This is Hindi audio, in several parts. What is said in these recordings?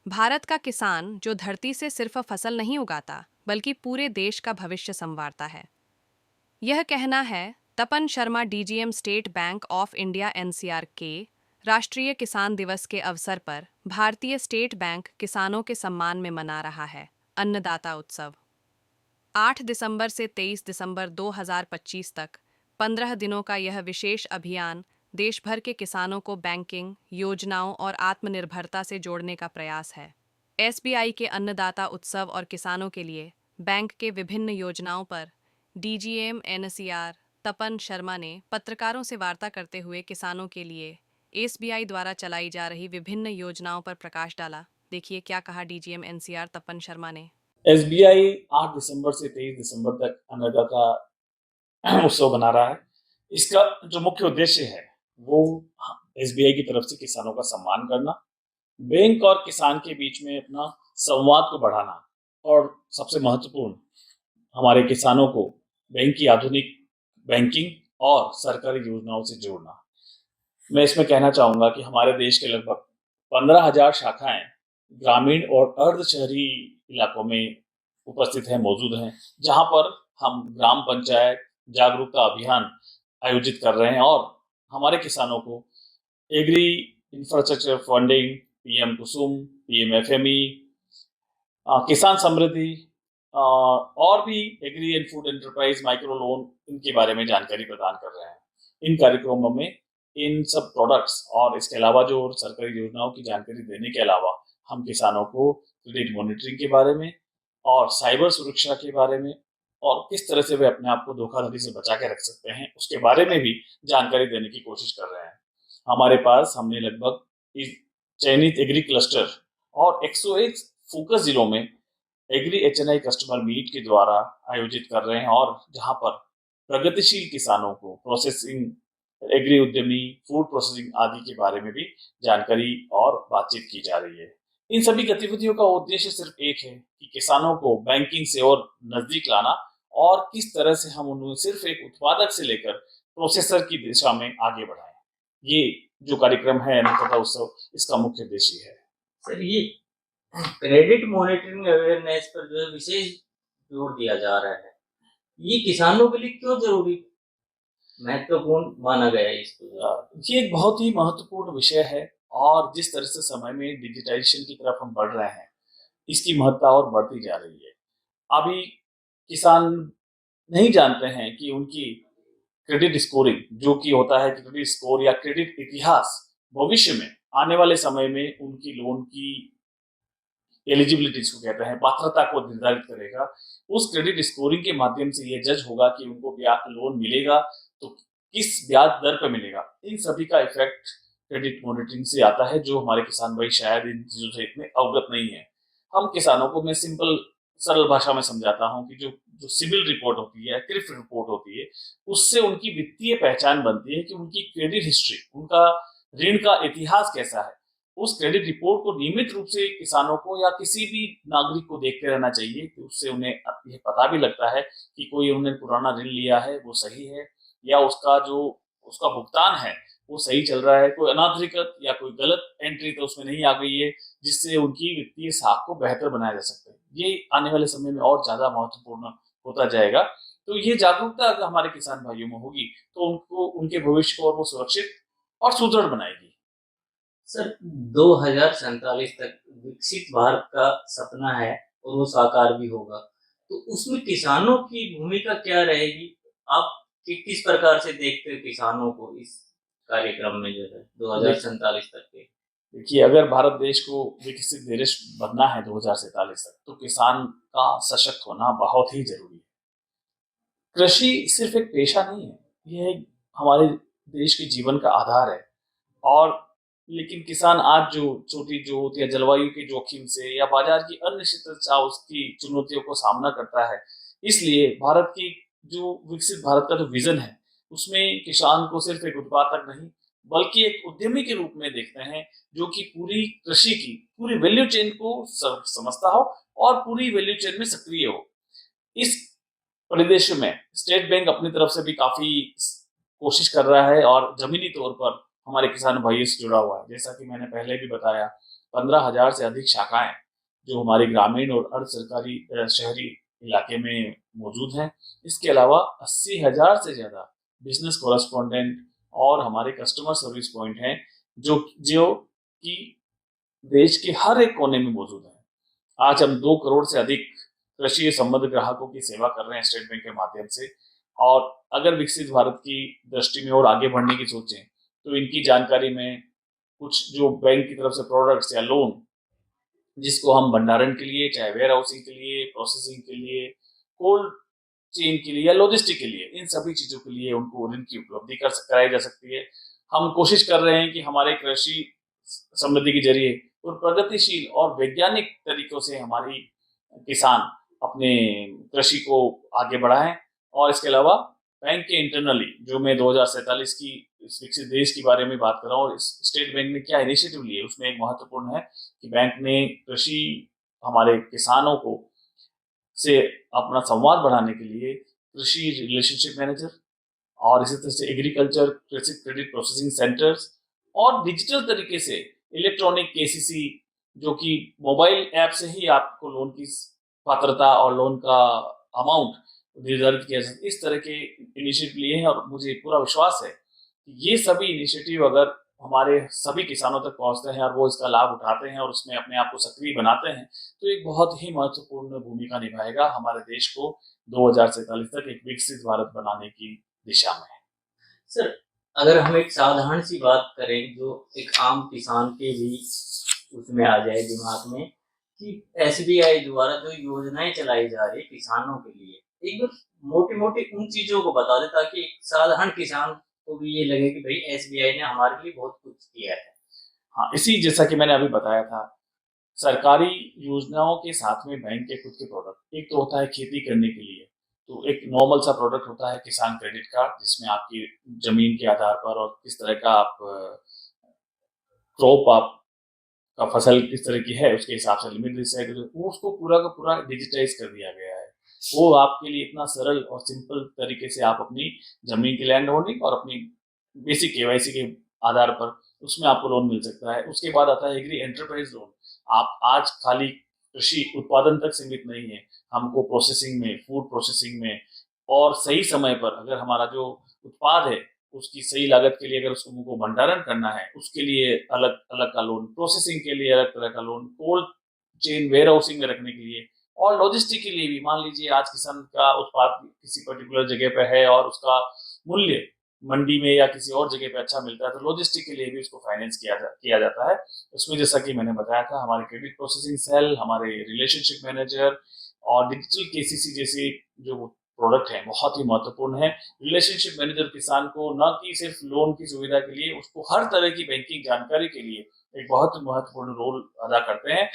भारत का किसान जो धरती से सिर्फ फसल नहीं उगाता बल्कि पूरे देश का भविष्य संवारता है। यह कहना है Tapan Sharma DGM State Bank of India NCR के राष्ट्रीय किसान दिवस के अवसर पर भारतीय स्टेट बैंक किसानों के सम्मान में मना रहा है अन्नदाता उत्सव। 8 दिसंबर से 23 दिसंबर 2025 तक 15 दिनों का यह विशेष अभियान देश भर के किसानों को बैंकिंग योजनाओं और आत्मनिर्भरता से जोड़ने का प्रयास है। एसबीआई के अन्नदाता उत्सव और किसानों के लिए बैंक के विभिन्न योजनाओं पर डीजीएम एनसीआर तपन शर्मा ने पत्रकारों से वार्ता करते हुए किसानों के लिए एसबीआई द्वारा चलाई जा रही विभिन्न योजनाओं पर प्रकाश डाला। देखिए क्या कहा डीजीएम एनसीआर तपन शर्मा ने। एसबीआई 8 दिसंबर से 23 दिसंबर तक अन्नदाता उत्सव बना रहा है। इसका जो मुख्य उद्देश्य है वो एसबीआई की तरफ से किसानों का सम्मान करना, बैंक और किसान के बीच में अपना संवाद को बढ़ाना और सबसे महत्वपूर्ण हमारे किसानों को बैंक की आधुनिक बैंकिंग और सरकारी योजनाओं से जोड़ना। मैं इसमें कहना चाहूंगा कि हमारे देश के लगभग 15,000 शाखाएं ग्रामीण और अर्ध शहरी इलाकों में उपस्थित हैं, मौजूद हैं, जहां पर हम ग्राम पंचायत जागरूकता अभियान आयोजित कर रहे हैं और हमारे किसानों को agri infrastructure funding, PM Kusum, PM FME, Kisan Samriddhi और भी agri and food enterprise micro loan, इनके बारे में जानकारी प्रदान कर रहे हैं। इन कार्यक्रमों में इन सब प्रोडक्ट्स और इसके अलावा जो सरकारी योजनाओं की जानकारी देने के अलावा हम किसानों को क्रेडिट मॉनिटरिंग के बारे में और साइबर सुरक्षा के बारे में और किस तरह से वे अपने आप को धोखाधड़ी से बचा के रख सकते हैं उसके बारे में भी जानकारी देने की कोशिश कर रहे हैं। हमारे पास हमने लगभग इस चयनित एग्री क्लस्टर और 101 फोकस जिलों में एग्री एचएनआई कस्टमर मीट के द्वारा आयोजित कर रहे हैं और जहां पर प्रगतिशील किसानों को प्रोसेसिंग एग्री उद्यमी फूड प्रोसेसिंग आदि के बारे में भी जानकारी और बातचीत की जा रही है। इन सभी गतिविधियों का उद्देश्य सिर्फ एक है कि किसानों को बैंकिंग से और नजदीक लाना और किस तरह से हम उन्हें सिर्फ एक उत्पादक से लेकर प्रोसेसर की दिशा में आगे बढ़ाएं। ये जो कार्यक्रम है अन्नदाता उत्सव, इसका मुख्य उद्देश्य है। सर, ये क्रेडिट मॉनिटरिंग अवेयरनेस पर जो है विशेष जोर दिया जा रहा है, ये किसानों के लिए क्यों जरूरी महत्वपूर्ण माना गया है इसको? ये एक बहुत ही महत्वपूर्ण विषय है और जिस तरह से समय में डिजिटाइजेशन की तरफ हम बढ़ रहे हैं, इसकी महत्ता और बढ़ती जा रही है। अभी किसान नहीं जानते हैं कि उनकी क्रेडिट स्कोरिंग जो कि होता है, क्रेडिट स्कोर या क्रेडिट इतिहास भविष्य में आने वाले समय में उनकी लोन की एलिजिबिलिटी जिसको कहते हैं, पात्रता को निर्धारित करेगा। उस क्रेडिट स्कोरिंग के माध्यम से ये जज होगा कि उनको लोन मिलेगा तो किस ब्याज दर पर मिलेगा। इन सभी का इफेक्ट क्रेडिट मॉनिटरिंग से आता है, जो हमारे किसान भाई शायद इन चीजों से इतने अवगत नहीं है। हम किसानों को, मैं सिंपल सरल भाषा में समझाता हूँ कि जो जो सिविल रिपोर्ट होती है, क्रिफ रिपोर्ट होती है, उससे उनकी वित्तीय पहचान बनती है कि उनकी क्रेडिट हिस्ट्री, उनका ऋण का इतिहास कैसा है। उस क्रेडिट रिपोर्ट को नियमित रूप से किसानों को या किसी भी नागरिक को देखते रहना चाहिए कि उससे उन्हें यह पता भी लगता है कि कोई उन्होंने पुराना ऋण लिया है वो सही है या उसका जो उसका भुगतान है वो सही चल रहा है, कोई अनाधिकृत या कोई गलत एंट्री तो उसमें नहीं आ गई है जिससे उनकी वित्तीय साख को बेहतर बनाया जा सकता है। ये आने वाले समय में और ज्यादा महत्वपूर्ण होता जाएगा। तो ये जागरूकता अगर हमारे किसान भाइयों में होगी तो उनको, उनके भविष्य को और वो सुरक्षित और सुदृढ़ बनाएगी। सर, 2047 तक विकसित भारत का सपना है और वो साकार भी होगा, तो उसमें किसानों की भूमिका क्या रहेगी? आप किस प्रकार से देखते हो किसानों को इस कार्यक्रम में जो है 2047 तक के? देखिए, अगर भारत देश को विकसित देश बनना है 2047 तक, तो किसान का सशक्त होना बहुत ही जरूरी है। कृषि सिर्फ एक पेशा नहीं है, यह हमारे देश के जीवन का आधार है। और लेकिन किसान आज जो छोटी जोत या जलवायु के जोखिम से या बाजार की अनिश्चितता, उसकी चुनौतियों को सामना करता है। इसलिए भारत की जो विकसित भारत का जो विजन है, उसमें किसान को सिर्फ एक उत्पादक नहीं बल्कि एक उद्यमी के रूप में देखते हैं, जो कि पूरी कृषि की पूरी वैल्यू चेन को समझता हो और पूरी वैल्यू चेन में सक्रिय हो। इस परिदृश्य में स्टेट बैंक अपनी तरफ से भी काफी कोशिश कर रहा है और जमीनी तौर पर हमारे किसान भाइयों से जुड़ा हुआ है। जैसा कि मैंने पहले भी बताया, 15,000 से अधिक शाखाएं जो हमारी ग्रामीण और अर्ध सरकारी शहरी इलाके में मौजूद हैं। इसके अलावा 80,000 से ज़्यादा बिजनेस कॉरेस्पॉन्डेंट और हमारे कस्टमर सर्विस पॉइंट हैं जो जो कि देश के हर एक कोने में मौजूद हैं। आज हम 2 करोड़ से अधिक कृषि संबद्ध ग्राहकों की सेवा कर रहे हैं स्टेट बैंक के माध्यम से। और अगर विकसित भारत की दृष्टि में और आगे बढ़ने की सोचें तो इनकी जानकारी में कुछ जो बैंक की तरफ से प्रोडक्ट्स या लोन जिसको हम भंडारण के लिए, चाहे वेयर हाउसिंग के लिए, प्रोसेसिंग के लिए, कोल्ड चेन के लिए या लॉजिस्टिक के लिए, इन सभी चीज़ों के लिए उनको ऋण की उपलब्धि कराई जा सकती है। हम कोशिश कर रहे हैं कि हमारे कृषि समृद्धि के जरिए और प्रगतिशील और वैज्ञानिक तरीकों से हमारी किसान अपने कृषि को आगे बढ़ाएं। और इसके अलावा बैंक के इंटरनली जो मैं 2047 की इस विकसित देश के बारे में बात कर रहा हूँ और स्टेट बैंक ने क्या इनिशिएटिव लिए उसमें एक महत्वपूर्ण है कि बैंक ने कृषि हमारे किसानों को से अपना संवाद बढ़ाने के लिए कृषि रिलेशनशिप मैनेजर और इसी तरह से एग्रीकल्चर कृषि क्रेडिट प्रोसेसिंग सेंटर्स और डिजिटल तरीके से इलेक्ट्रॉनिक केसीसी जो कि मोबाइल ऐप से ही आपको लोन की पात्रता और लोन का अमाउंट निर्धारित किया जाता है। इस तरह के इनिशिएटिव लिए हैं और मुझे पूरा विश्वास है कि ये सभी इनिशिएटिव अगर हमारे सभी किसानों तक पहुंचते हैं और वो इसका लाभ उठाते हैं और उसमें अपने आप को सक्रिय बनाते हैं तो एक बहुत ही महत्वपूर्ण भूमिका निभाएगा हमारे देश को 2047 तक एक विकसित भारत बनाने की दिशा में। सर, अगर हम एक साधारण सी बात करें जो एक आम किसान के भी उसमें आ जाए दिमाग में कि एसबीआई द्वारा जो योजनाएं चलाई जा रही है किसानों के लिए, एक बार मोटी-मोटी उन चीजों को बता दें ताकि एक साधारण किसान को भी ये लगे कि भाई एसबीआई ने हमारे लिए बहुत कुछ किया है। हाँ, इसी जैसा कि मैंने अभी बताया था, सरकारी योजनाओं के साथ में बैंक के खुद के प्रोडक्ट, एक तो होता है खेती करने के लिए, तो एक नॉर्मल सा प्रोडक्ट होता है किसान क्रेडिट कार्ड जिसमें आपकी जमीन के आधार पर और किस तरह का आप क्रॉप आप का फसल किस तरह की है उसके हिसाब से लिमिट डिसाइड वो उसको पूरा का पूरा डिजिटाइज कर दिया गया है। वो आपके लिए इतना सरल और सिंपल तरीके से आप अपनी जमीन की लैंड होल्डिंग और अपनी बेसिक केवाईसी के आधार पर उसमें आपको लोन मिल सकता है। उसके बाद आता है एग्री एंटरप्राइज लोन। आप आज खाली कृषि उत्पादन तक सीमित नहीं है, हमको प्रोसेसिंग में, फूड प्रोसेसिंग में और सही समय पर अगर हमारा जो उत्पाद है उसकी सही लागत के लिए अगर उसको हमको भंडारण करना है उसके लिए अलग अलग का लोन, प्रोसेसिंग के लिए अलग तरह का loan, cold chain warehousing में रखने के लिए और लॉजिस्टिक के लिए भी। मान लीजिए आज किसान का उत्पाद किसी पर्टिकुलर जगह पे है और उसका मूल्य मंडी में या किसी और जगह पे अच्छा मिलता है तो लॉजिस्टिक के लिए भी उसको फाइनेंस किया जाता है। उसमें जैसा कि मैंने बताया था हमारे क्रेडिट प्रोसेसिंग सेल, हमारे रिलेशनशिप मैनेजर और डिजिटल केसीसी जैसे जो प्रोडक्ट है बहुत ही महत्वपूर्ण है। रिलेशनशिप मैनेजर किसान को न कि सिर्फ लोन की सुविधा के लिए उसको हर तरह की बैंकिंग जानकारी के लिए एक बहुत महत्वपूर्ण रोल अदा करते हैं,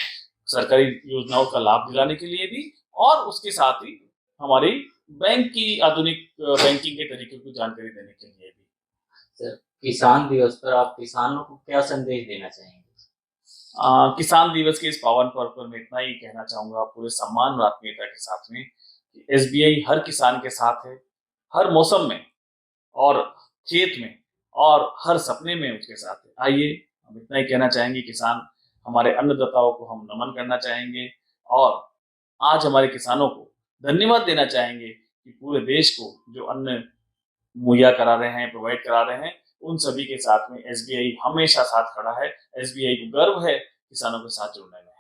सरकारी योजनाओं का लाभ दिलाने के लिए भी और उसके साथ ही हमारी बैंक की आधुनिक बैंकिंग के तरीके की जानकारी देने के लिए भी। सर, किसान दिवस पर आप किसानों को क्या संदेश देना चाहेंगे? किसान दिवस के इस पावन पर्व पर मैं इतना ही कहना चाहूंगा पूरे सम्मान और आत्मीयता के साथ में कि एसबीआई हर किसान के साथ है, हर मौसम में और खेत में और हर सपने में उसके साथ है। आइए हम इतना ही कहना चाहेंगे, किसान हमारे अन्नदाताओं को हम नमन करना चाहेंगे और आज हमारे किसानों को धन्यवाद देना चाहेंगे कि पूरे देश को जो अन्न मुहैया करा रहे हैं, प्रोवाइड करा रहे हैं, उन सभी के साथ में एसबीआई हमेशा साथ खड़ा है। एसबीआई को गर्व है किसानों के साथ जुड़ने में।